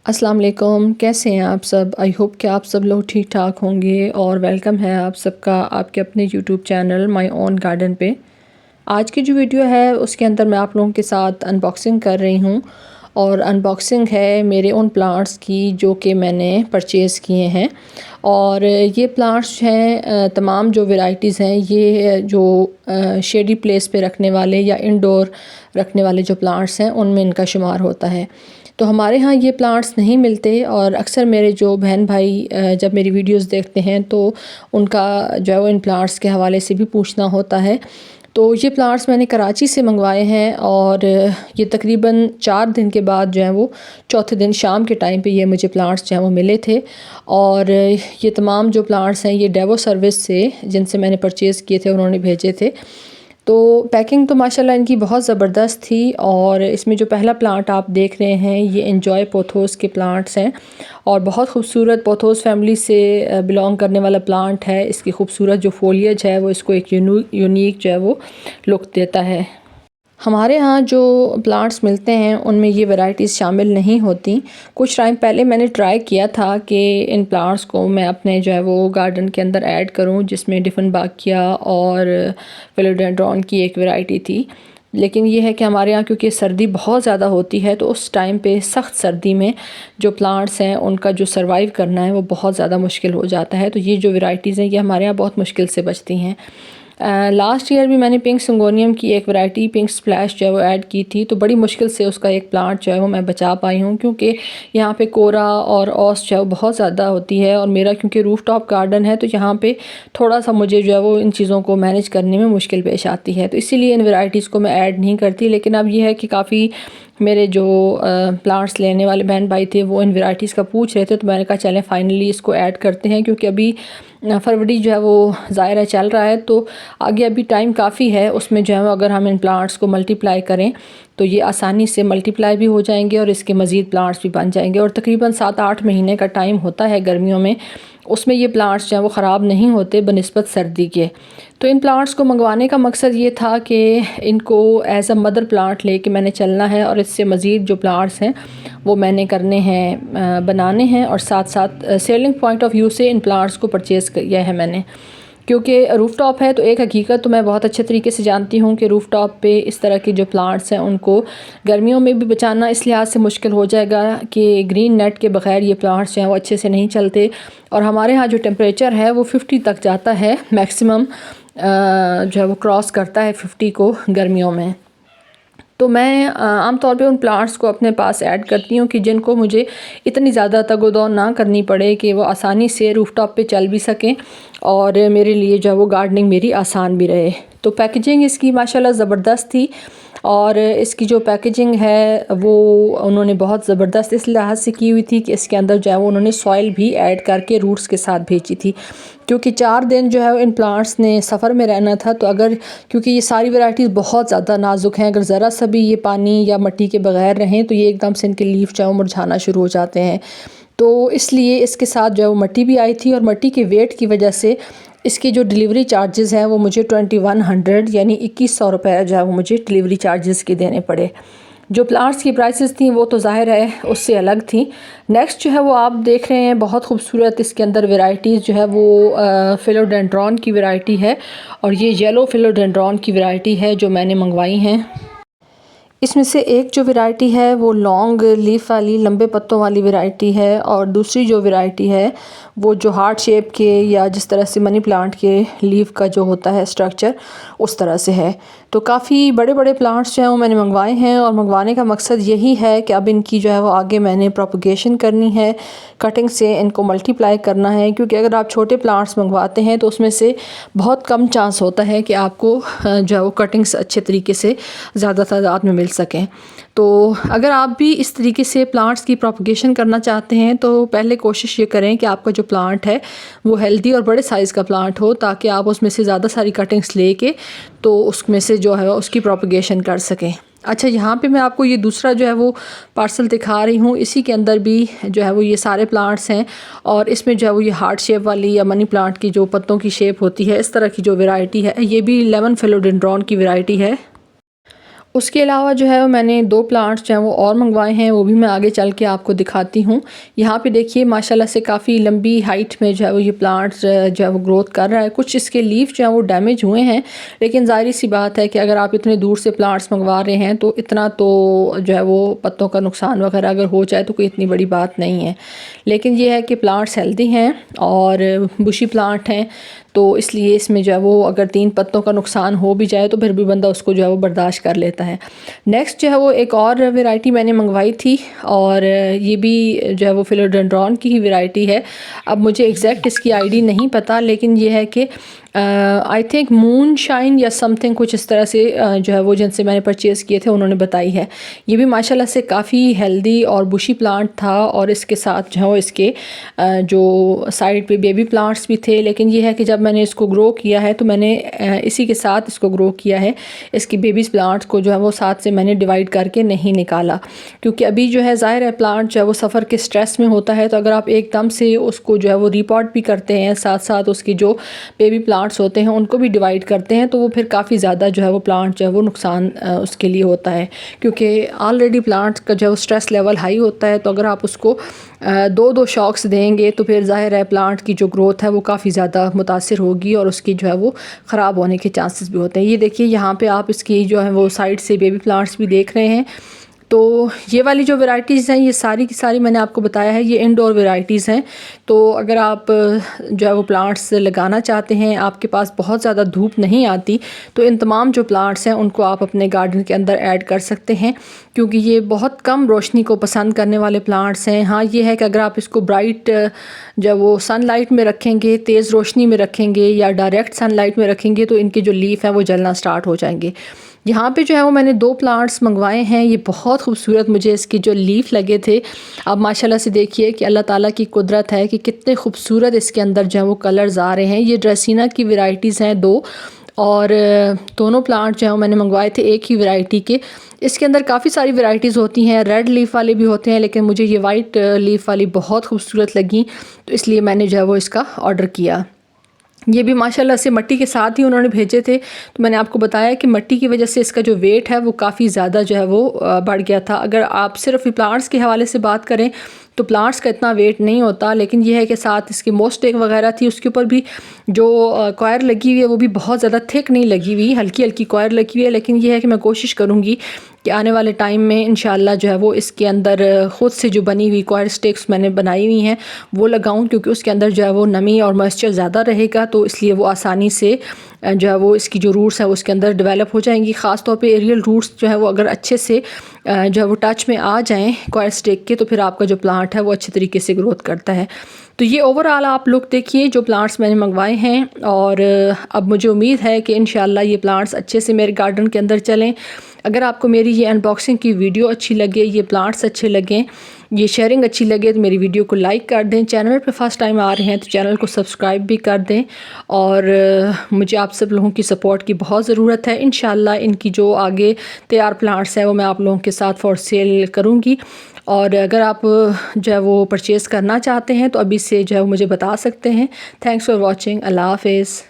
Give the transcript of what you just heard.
अस्सलाम वालेकुम, कैसे हैं आप सब। आई होप कि आप सब लोग ठीक ठाक होंगे और वेलकम है आप सबका आपके अपने YouTube channel my own garden पे। आज की जो वीडियो है उसके अंदर मैं आप लोगों के साथ अनबॉक्सिंग कर रही हूँ और अनबॉक्सिंग है मेरे उन प्लांट्स की जो कि मैंने परचेज़ किए हैं। और ये प्लांट्स हैं तमाम जो वैरायटीज़ हैं ये जो शेडी प्लेस पे रखने वाले या इंडोर रखने वाले जो प्लांट्स हैं उनमें इनका शुमार होता है। तो हमारे यहाँ ये प्लांट्स नहीं मिलते और अक्सर मेरे जो बहन भाई जब मेरी वीडियोस देखते हैं तो उनका जो है वो इन प्लांट्स के हवाले से भी पूछना होता है। तो ये प्लांट्स मैंने कराची से मंगवाए हैं और ये तकरीबन 4 दिन के बाद जो है वो चौथे दिन शाम के टाइम पे ये मुझे प्लांट्स जो हैं वो मिले थे। और ये तमाम जो प्लांट्स हैं ये डेवो सर्विस से जिनसे मैंने परचेज़ किए थे उन्होंने भेजे थे। तो पैकिंग तो माशाल्लाह इनकी बहुत ज़बरदस्त थी। और इसमें जो पहला प्लांट आप देख रहे हैं ये एन्जॉय पोथोस के प्लांट्स हैं और बहुत खूबसूरत पोथोस फैमिली से बिलोंग करने वाला प्लांट है। इसकी खूबसूरत जो फोलियज है वो इसको एक यूनिक जो है वो लुक देता है। हमारे यहाँ जो प्लांट्स मिलते हैं उनमें ये वैरायटीज़ शामिल नहीं होती। कुछ टाइम पहले मैंने ट्राई किया था कि इन प्लांट्स को मैं अपने जो है वो गार्डन के अंदर ऐड करूं जिसमें डिफनबाकिया और फिलोडेंड्रॉन की एक वैरायटी थी। लेकिन ये है कि हमारे यहाँ क्योंकि सर्दी बहुत ज़्यादा होती है तो उस टाइम पे सख्त सर्दी में जो प्लांट्स हैं उनका जो सर्वाइव करना है वो बहुत ज़्यादा मुश्किल हो जाता है। तो ये जो वैरायटीज़ हैं ये हमारे यहाँ बहुत मुश्किल से बचती हैं। लास्ट ईयर भी मैंने पिंक सिंगोनियम की एक वैरायटी पिंक स्प्लैश जो है वो ऐड की थी तो बड़ी मुश्किल से उसका एक प्लांट जो है वो मैं बचा पाई हूँ क्योंकि यहाँ पे कोरा और ओस जो है वो बहुत ज़्यादा होती है। और मेरा क्योंकि रूफ टॉप गार्डन है तो यहाँ पे थोड़ा सा मुझे जो है वो इन चीज़ों को मैनेज करने में मुश्किल पेश आती है। तो इसीलिए इन वैरायटीज़ को मैं ऐड नहीं करती। लेकिन अब ये है कि काफ़ी मेरे जो प्लांट्स लेने वाले बहन भाई थे वो इन वैरायटीज़ का पूछ रहे थे तो मैंने कहा चलें फ़ाइनली इसको ऐड करते हैं क्योंकि अभी फरवरी जो है वो ज़ाहिर चल रहा है तो आगे अभी टाइम काफ़ी है। उसमें जो है वो अगर हम इन प्लांट्स को मल्टीप्लाई करें तो ये आसानी से मल्टीप्लाई भी हो जाएंगे और इसके मज़ीद प्लांट्स भी बन जाएंगे। और तकरीबन 7-8 महीने का टाइम होता है गर्मियों में, उसमें ये प्लांट्स जो हैं वो ख़राब नहीं होते बनिस्बत सर्दी के। तो इन प्लांट्स को मंगवाने का मकसद ये था कि इनको एज़ अ मदर प्लांट लेके मैंने चलना है और इससे मज़ीद जो प्लांट्स हैं वो मैंने करने हैं बनाने हैं। और साथ साथ सेलिंग पॉइंट ऑफ व्यू से इन प्लांट्स को परचेज़ किया है मैंने क्योंकि रूफ़ टॉप है। तो एक हकीकत तो मैं बहुत अच्छे तरीके से जानती हूँ कि रूफ़ टॉप पे इस तरह के जो प्लांट्स हैं उनको गर्मियों में भी बचाना इस लिहाज से मुश्किल हो जाएगा कि ग्रीन नेट के बग़ैर ये प्लांट्स जो हैं वो अच्छे से नहीं चलते। और हमारे यहाँ जो टेम्परेचर है वो 50 तक जाता है मैक्सिमम, जो है वो क्रॉस करता है 50 को गर्मियों में। तो मैं आम तौर पे उन प्लांट्स को अपने पास ऐड करती हूँ कि जिनको मुझे इतनी ज़्यादा तगोदौ ना करनी पड़े कि वो आसानी से रूफ़टॉप पे चल भी सकें और मेरे लिए जो है वो गार्डनिंग मेरी आसान भी रहे। तो पैकेजिंग इसकी माशाल्लाह ज़बरदस्त थी और इसकी जो पैकेजिंग है वो उन्होंने बहुत ज़बरदस्त इस लिहाज से की हुई थी कि इसके अंदर जो है वो उन्होंने सॉइल भी ऐड करके रूट्स के साथ भेजी थी क्योंकि 4 दिन जो है इन प्लांट्स ने सफ़र में रहना था। तो अगर क्योंकि ये सारी वैरायटीज़ बहुत ज़्यादा नाजुक हैं, अगर ज़रा सा भी ये पानी या मिट्टी के बगैर रहें तो ये एकदम से इनके लीफ जो है मुरझाना शुरू हो जाते हैं। तो इसलिए इसके साथ जो है वो मिट्टी भी आई थी और मिट्टी के वेट की वजह से इसकी जो डिलीवरी चार्जेस हैं वो मुझे 2100 यानी 2100 रुपये जो है वो मुझे डिलीवरी चार्जेस के देने पड़े। जो प्लांट्स की प्राइसेस थी वो तो ज़ाहिर है उससे अलग थी। नेक्स्ट जो है वो आप देख रहे हैं बहुत खूबसूरत इसके अंदर वैरायटीज़ जो है वो फिलोडेंड्रॉन की वैरायटी है और ये येलो फिलोडेंड्रॉन की वैरायटी है जो मैंने मंगवाई हैं। इसमें से एक जो वैरायटी है वो लॉन्ग लीफ वाली लंबे पत्तों वाली वैरायटी है और दूसरी जो वैरायटी है वो जो हार्ट शेप के या जिस तरह से मनी प्लांट के लीफ का जो होता है स्ट्रक्चर उस तरह से है। तो काफ़ी बड़े बड़े प्लांट्स जो हैं वो मैंने मंगवाए हैं और मंगवाने का मकसद यही है कि अब इनकी जो है वो आगे मैंने प्रोपगेशन करनी है, कटिंग से इनको मल्टीप्लाई करना है। क्योंकि अगर आप छोटे प्लांट्स मंगवाते हैं तो उसमें से बहुत कम चांस होता है कि आपको जो है वो कटिंग्स अच्छे तरीके से ज़्यादा तादाद में मिल सकें। तो अगर आप भी इस तरीके से प्लांट्स की प्रोपगेशन करना चाहते हैं तो पहले कोशिश ये करें कि आपका जो प्लांट है वो हेल्दी और बड़े साइज़ का प्लांट हो ताकि आप उसमें से ज़्यादा सारी कटिंग्स लेके तो उसमें से जो है उसकी प्रोपगेशन कर सकें। अच्छा, यहाँ पे मैं आपको ये दूसरा जो है वो पार्सल दिखा रही हूँ। इसी के अंदर भी जो है वो ये सारे प्लांट्स हैं और इसमें जो है वो ये हार्ट शेप वाली या मनी प्लांट की जो पत्तों की शेप होती है इस तरह की जो वैरायटी है ये भी लेमन फिलोडेंड्रॉन की वैरायटी है। उसके अलावा जो है मैंने 2 प्लांट्स जो हैं वो और मंगवाए हैं, वो भी मैं आगे चल के आपको दिखाती हूँ। यहाँ पे देखिए माशाल्लाह से काफ़ी लंबी हाइट में जो है वो ये प्लांट्स जो है वो ग्रोथ कर रहा है। कुछ इसके लीफ जो है वो डैमेज हुए हैं, लेकिन ज़ाहिर सी बात है कि अगर आप इतने दूर से प्लांट्स मंगवा रहे हैं तो इतना तो जो है वो पत्तों का नुकसान वगैरह अगर हो जाए तो कोई इतनी बड़ी बात नहीं है। लेकिन ये है कि प्लांट्स हेल्दी हैं और बुशी प्लांट हैं, तो इसलिए इसमें जो है वो अगर 3 पत्तों का नुकसान हो भी जाए तो फिर भी बंदा उसको जो है वो बर्दाश्त कर लेता है। नेक्स्ट जो है वो एक और वैरायटी मैंने मंगवाई थी और ये भी जो है वो फिलोडेंड्रॉन की ही वैरायटी है। अब मुझे एग्जैक्ट इसकी आईडी नहीं पता, लेकिन ये है कि आई थिंक मून शाइन या समथिंग कुछ इस तरह से जो है वो जिनसे मैंने परचेज़ किए थे उन्होंने बताई है। ये भी माशाल्लाह से काफ़ी हेल्दी और बुशी प्लांट था और इसके साथ जो है वो इसके जो साइड पे बेबी प्लांट्स भी थे। लेकिन ये है कि जब मैंने इसको ग्रो किया है तो मैंने इसी के साथ इसको ग्रो किया है। इसकी बेबी प्लांट्स को जो है वो साथ से मैंने डिवाइड करके नहीं निकाला, क्योंकि अभी जो है ज़ाहिर है प्लांट जो है वो सफ़र के स्ट्रेस में होता है, तो अगर आप एकदम से उसको जो है वो रिपॉट भी करते हैं, साथ साथ उसकी जो बेबी प्लांट्स होते हैं उनको भी डिवाइड करते हैं, तो वो फिर काफ़ी ज़्यादा जो है वो प्लांट जो है वो नुकसान उसके लिए होता है, क्योंकि ऑलरेडी प्लांट्स का जो स्ट्रेस लेवल हाई होता है। तो अगर आप उसको 2-2 शॉक्स देंगे तो फिर ज़ाहिर है प्लांट की जो ग्रोथ है वो काफ़ी ज़्यादा मुतासिर होगी और उसकी जो है वो ख़राब होने के चांसेस भी होते हैं। ये देखिए यहाँ पे आप इसकी जो है वो साइड से बेबी प्लांट्स भी देख रहे हैं। तो ये वाली जो वैरायटीज़ हैं ये सारी की सारी मैंने आपको बताया है, ये इंडोर वैरायटीज़ हैं। तो अगर आप जो है वो प्लांट्स लगाना चाहते हैं, आपके पास बहुत ज़्यादा धूप नहीं आती, तो इन तमाम जो प्लांट्स हैं उनको आप अपने गार्डन के अंदर ऐड कर सकते हैं, क्योंकि ये बहुत कम रोशनी को पसंद करने वाले प्लांट्स हैं। हाँ ये है कि अगर आप इसको ब्राइट जब वो सनलाइट में रखेंगे, तेज़ रोशनी में रखेंगे या डायरेक्ट सनलाइट में रखेंगे तो इनके जो लीफ हैं वो जलना स्टार्ट हो जाएंगे। यहाँ पे जो है वो मैंने 2 प्लांट्स मंगवाए हैं, ये बहुत खूबसूरत मुझे इसकी जो लीफ लगे थे। अब माशाल्लाह से देखिए कि अल्लाह ताला की कुदरत है कि कितने खूबसूरत इसके अंदर जो है वो कलर्स आ रहे हैं। ये ड्रेसिना की वैरायटीज़ हैं 2 और दोनों प्लांट जो है मैंने मंगवाए थे एक ही वैरायटी के। इसके अंदर काफ़ी सारी वैरायटीज़ होती हैं, रेड लीफ वाले भी होते हैं, लेकिन मुझे ये वाइट लीफ वाली बहुत खूबसूरत लगी, तो इसलिए मैंने जो है वो इसका ऑर्डर किया। ये भी माशाल्लाह से मट्टी के साथ ही उन्होंने भेजे थे, तो मैंने आपको बताया कि मट्टी की वजह से इसका जो वेट है वो काफ़ी ज़्यादा जो है वो बढ़ गया था। अगर आप सिर्फ प्लांट्स के हवाले से बात करें तो प्लांट्स का इतना वेट नहीं होता, लेकिन यह है कि साथ इसकी मोस्टेक वगैरह थी, उसके ऊपर भी जो कॉयर लगी हुई है वो भी बहुत ज़्यादा थिक नहीं लगी हुई, हल्की हल्की कॉयर लगी हुई है। लेकिन यह है कि मैं कोशिश करूँगी कि आने वाले टाइम में इंशाल्लाह जो है वो इसके अंदर ख़ुद से जो बनी हुई कॉयर स्टिक्स मैंने बनाई हुई हैं वो लगाऊं, क्योंकि उसके अंदर जो है वो नमी और मॉइस्चर ज़्यादा रहेगा, तो इसलिए वो आसानी से जो है वो इसकी जो रूट्स है वो उसके अंदर डेवलप हो जाएंगी। ख़ास तौर पे एरियल रूट्स जो है वो अगर अच्छे से जो है वो टच में आ जाएं कॉयर स्टिक के, तो फिर आपका जो प्लांट है वो अच्छे तरीके से ग्रोथ करता है। तो ये ओवरऑल आप लोग देखिए जो प्लांट्स मैंने मंगवाए हैं, और अब मुझे उम्मीद है कि इंशाल्लाह ये प्लांट्स अच्छे से मेरे गार्डन के अंदर चलें। अगर आपको मेरी ये अनबॉक्सिंग की वीडियो अच्छी लगे, ये प्लांट्स अच्छे लगें, ये शेयरिंग अच्छी लगे, तो मेरी वीडियो को लाइक कर दें। चैनल पे फर्स्ट टाइम आ रहे हैं तो चैनल को सब्सक्राइब भी कर दें, और मुझे आप सब लोगों की सपोर्ट की बहुत ज़रूरत है। इंशाल्लाह इनकी जो आगे तैयार प्लांट्स हैं वो मैं आप लोगों के साथ फॉर सेल करूँगी, और अगर आप जो है वो परचेज़ करना चाहते हैं तो अभी से जो है वो मुझे बता सकते हैं। Thanks for watching. अल्लाह हाफ़िज़।